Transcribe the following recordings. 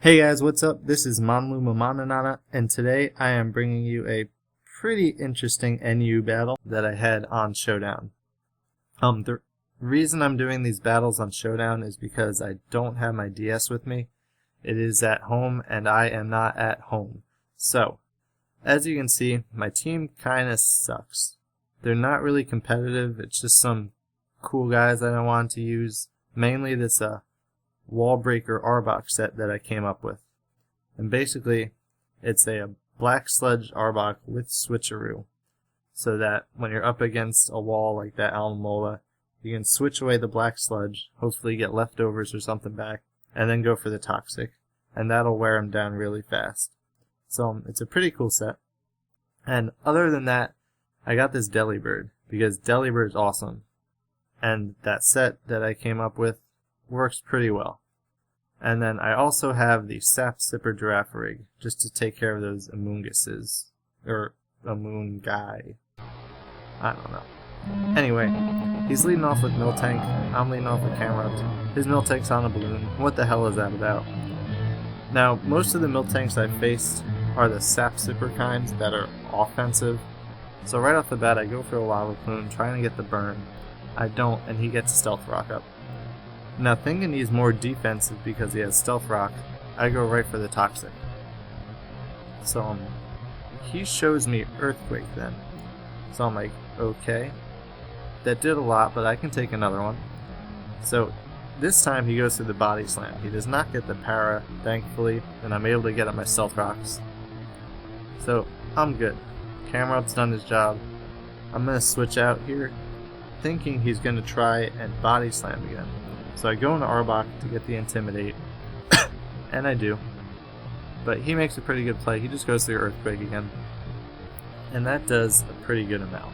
Hey guys, what's up? This is Manlu, and today I am bringing you a pretty interesting NU battle that I had on Showdown. The reason I'm doing these battles on Showdown is because I don't have my DS with me. It is at home, and I am not at home. So, as you can see, my team kinda sucks. They're not really competitive, it's just some cool guys that I wanted to use. Mainly this Wallbreaker Arbok set that I came up with. And basically, it's a black sludge Arbok with switcheroo. So that when you're up against a wall like that Alomomola, you can switch away the black sludge, hopefully get leftovers or something back, and then go for the toxic. And that'll wear him down really fast. So it's a pretty cool set. And other than that, I got this Delibird, because Delibird's awesome. And that set that I came up with works pretty well. And then I also have the Sap Sipper Giraffe Rig, just to take care of those Amoonguses. Or Amoonguy. I don't know. Anyway, he's leading off with Miltank, I'm leading off with Camerupt. His Miltank's on a balloon. What the hell is that about? Now, most of the Miltanks I've faced are the Sap Sipper kinds that are offensive. So right off the bat I go for a Lava Plume, trying to get the burn. I don't, and he gets a Stealth Rock up. Now, thinking he's more defensive because he has Stealth Rock, I go right for the Toxic. So, he shows me Earthquake then. So I'm like, okay. That did a lot, but I can take another one. So, this time he goes through the Body Slam. He does not get the Para, thankfully, and I'm able to get up my Stealth Rocks. So, I'm good. Camerupt's done his job. I'm going to switch out here, thinking he's going to try and Body Slam again. So I go into Arbok to get the Intimidate, and I do. But he makes a pretty good play. He just goes through Earthquake again. And that does a pretty good amount.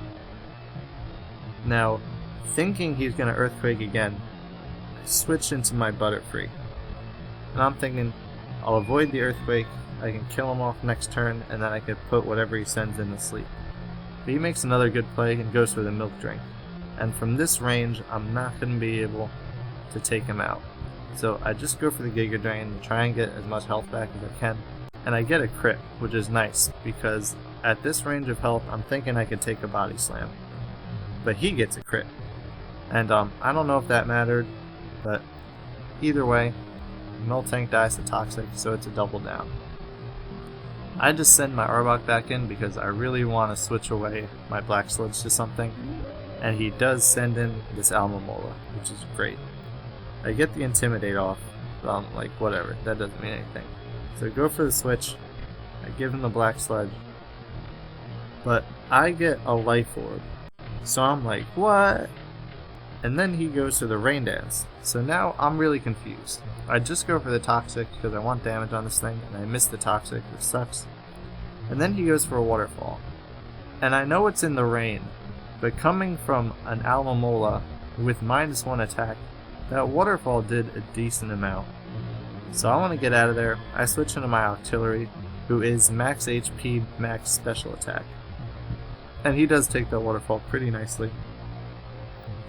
Now, thinking he's going to Earthquake again, I switch into my Butterfree. And I'm thinking, I'll avoid the Earthquake, I can kill him off next turn, and then I can put whatever he sends in to sleep. But he makes another good play and goes for the Milk Drink. And from this range, I'm not going to be able to take him out. So I just go for the Giga Drain and try and get as much health back as I can. And I get a crit, which is nice, because at this range of health, I'm thinking I could take a Body Slam. But he gets a crit. And I don't know if that mattered, but either way, Miltank dies to Toxic, so it's a double down. I just send my Arbok back in because I really want to switch away my Black Sludge to something. And he does send in this Alomomola, which is great. I get the Intimidate off, like whatever, that doesn't mean anything. So I go for the switch, I give him the Black Sludge, but I get a Life Orb. So I'm like, what? And then he goes to the Rain Dance. So now I'm really confused. I just go for the Toxic because I want damage on this thing, and I miss the Toxic, which sucks. And then he goes for a Waterfall. And I know it's in the rain, but coming from an Alomomola with -1 attack, that Waterfall did a decent amount. So I want to get out of there. I switch into my Octillery, who is max HP, max special attack. And he does take that Waterfall pretty nicely.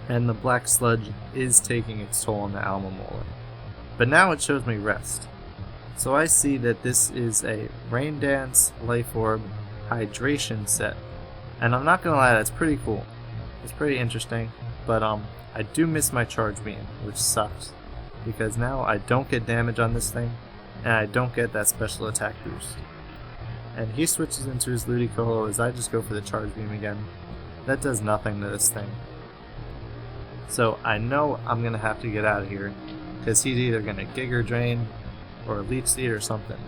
And the Black Sludge is taking its toll on the Alomomola. But now it shows me Rest. So I see that this is a Rain Dance, Life Orb, Hydration set. And I'm not gonna lie, that's pretty cool. It's pretty interesting, but I do miss my Charge Beam, which sucks, because now I don't get damage on this thing, and I don't get that special attack boost. And he switches into his Ludicolo as I just go for the Charge Beam again. That does nothing to this thing. So I know I'm gonna have to get out of here, because he's either gonna Giga Drain or Leech Seed or something.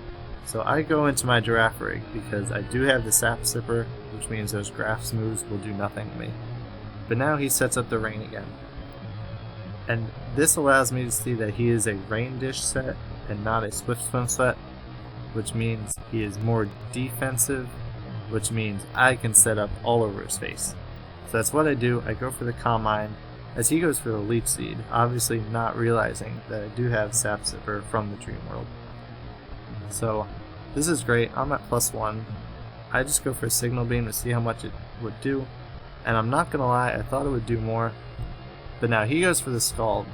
So I go into my Giraffe Rig because I do have the Sap Sipper, which means those Graphs moves will do nothing to me. But now he sets up the Rain again. And this allows me to see that he is a Rain Dish set and not a Swift Swim set, which means he is more defensive, which means I can set up all over his face. So that's what I do. I go for the Calm Mind as he goes for the Leech Seed, obviously not realizing that I do have Sap Sipper from the Dream World. So this is great. I'm at +1. I just go for a Signal Beam to see how much it would do, and I'm not gonna lie, I thought it would do more. But now he goes for the Scald,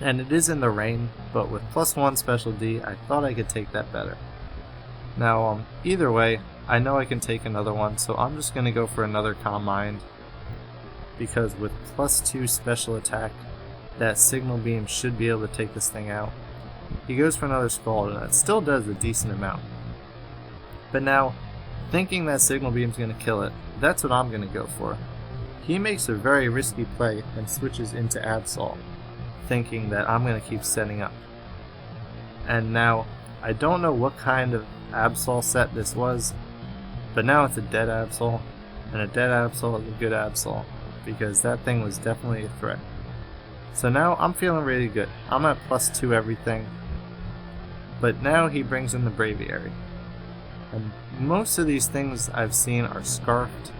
And it is in the rain, but with +1 special D, I thought I could take that better. Now, either way, I know I can take another one, so I'm just going to go for another Calm Mind, because with +2 special attack, that Signal Beam should be able to take this thing out. He goes for another Scald, and that still does a decent amount. But now, thinking that Signal Beam's going to kill it, that's what I'm going to go for. He makes a very risky play and switches into Absol, thinking that I'm going to keep setting up. And now, I don't know what kind of Absol set this was, but now it's a dead Absol, and a dead Absol is a good Absol, because that thing was definitely a threat. So now I'm feeling really good. I'm at +2 everything, but now he brings in the Braviary. And most of these things I've seen are Scarfed,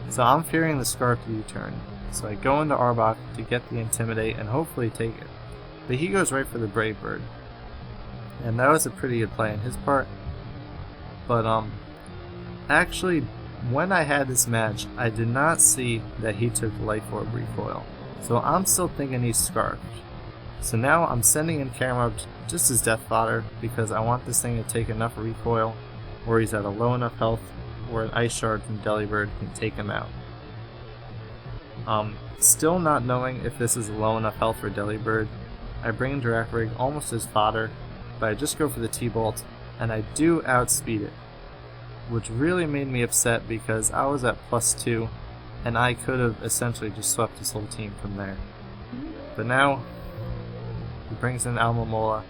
so I'm fearing the Scarfed U-turn. So I go into Arbok to get the Intimidate and hopefully take it. But he goes right for the Brave Bird. And that was a pretty good play on his part. But actually, when I had this match, I did not see that he took Life Orb recoil. So I'm still thinking he's Scarfed. So now I'm sending in Caramel just as death fodder, because I want this thing to take enough recoil where he's at a low enough health where an Ice Shard from Delibird can take him out. Still not knowing if this is a low enough health for Delibird, I bring in Giraffe Rig almost as fodder, but I just go for the T-Bolt, and I do outspeed it, which really made me upset because I was at +2, and I could have essentially just swept his whole team from there. But now, he brings in Alomomola,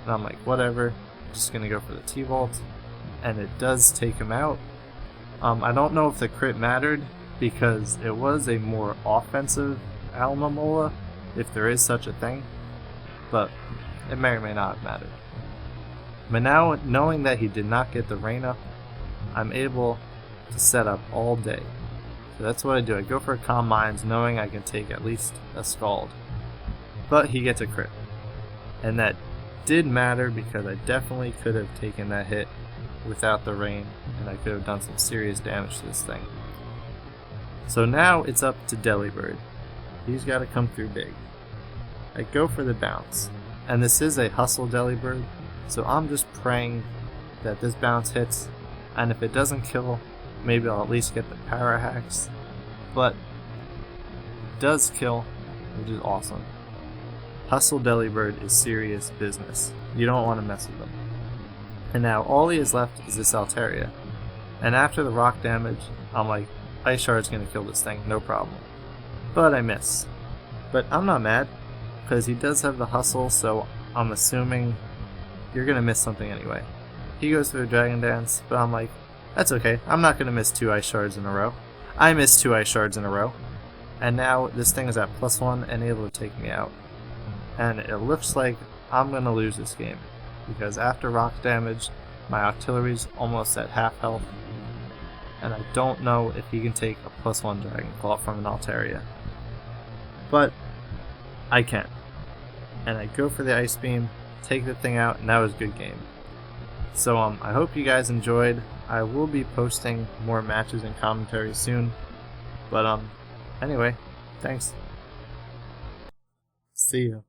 and I'm like, whatever, I'm just gonna go for the T-Bolt, and it does take him out. I don't know if the crit mattered, because it was a more offensive Alomomola, if there is such a thing, but it may or may not have mattered. But now, knowing that he did not get the rain up, I'm able to set up all day. So that's what I do. I go for Calm Minds, knowing I can take at least a Scald. But he gets a crit. And that did matter, because I definitely could have taken that hit without the rain, and I could have done some serious damage to this thing. So now it's up to Delibird. He's got to come through big. I go for the bounce, and this is a hustle Delibird, so I'm just praying that this bounce hits, and if it doesn't kill, maybe I'll at least get the Para Hacks, but it does kill, which is awesome. Hustle Delibird is serious business. You don't want to mess with him. And now all he has left is this Altaria, and after the rock damage, I'm like, Ice Shard's gonna kill this thing, no problem. But I miss. But I'm not mad, because he does have the hustle, so I'm assuming you're gonna miss something anyway. He goes through a Dragon Dance, but I'm like, that's okay, I'm not gonna miss 2 Ice Shards in a row. I missed 2 Ice Shards in a row. And now this thing is at +1 and able to take me out. And it looks like I'm gonna lose this game, because after rock damage, my Octillery's almost at half health, and I don't know if he can take a +1 Dragon Claw from an Altaria. But I can. And I go for the Ice Beam, take the thing out, and that was a good game. So I hope you guys enjoyed. I will be posting more matches and commentary soon. But anyway, thanks. See you.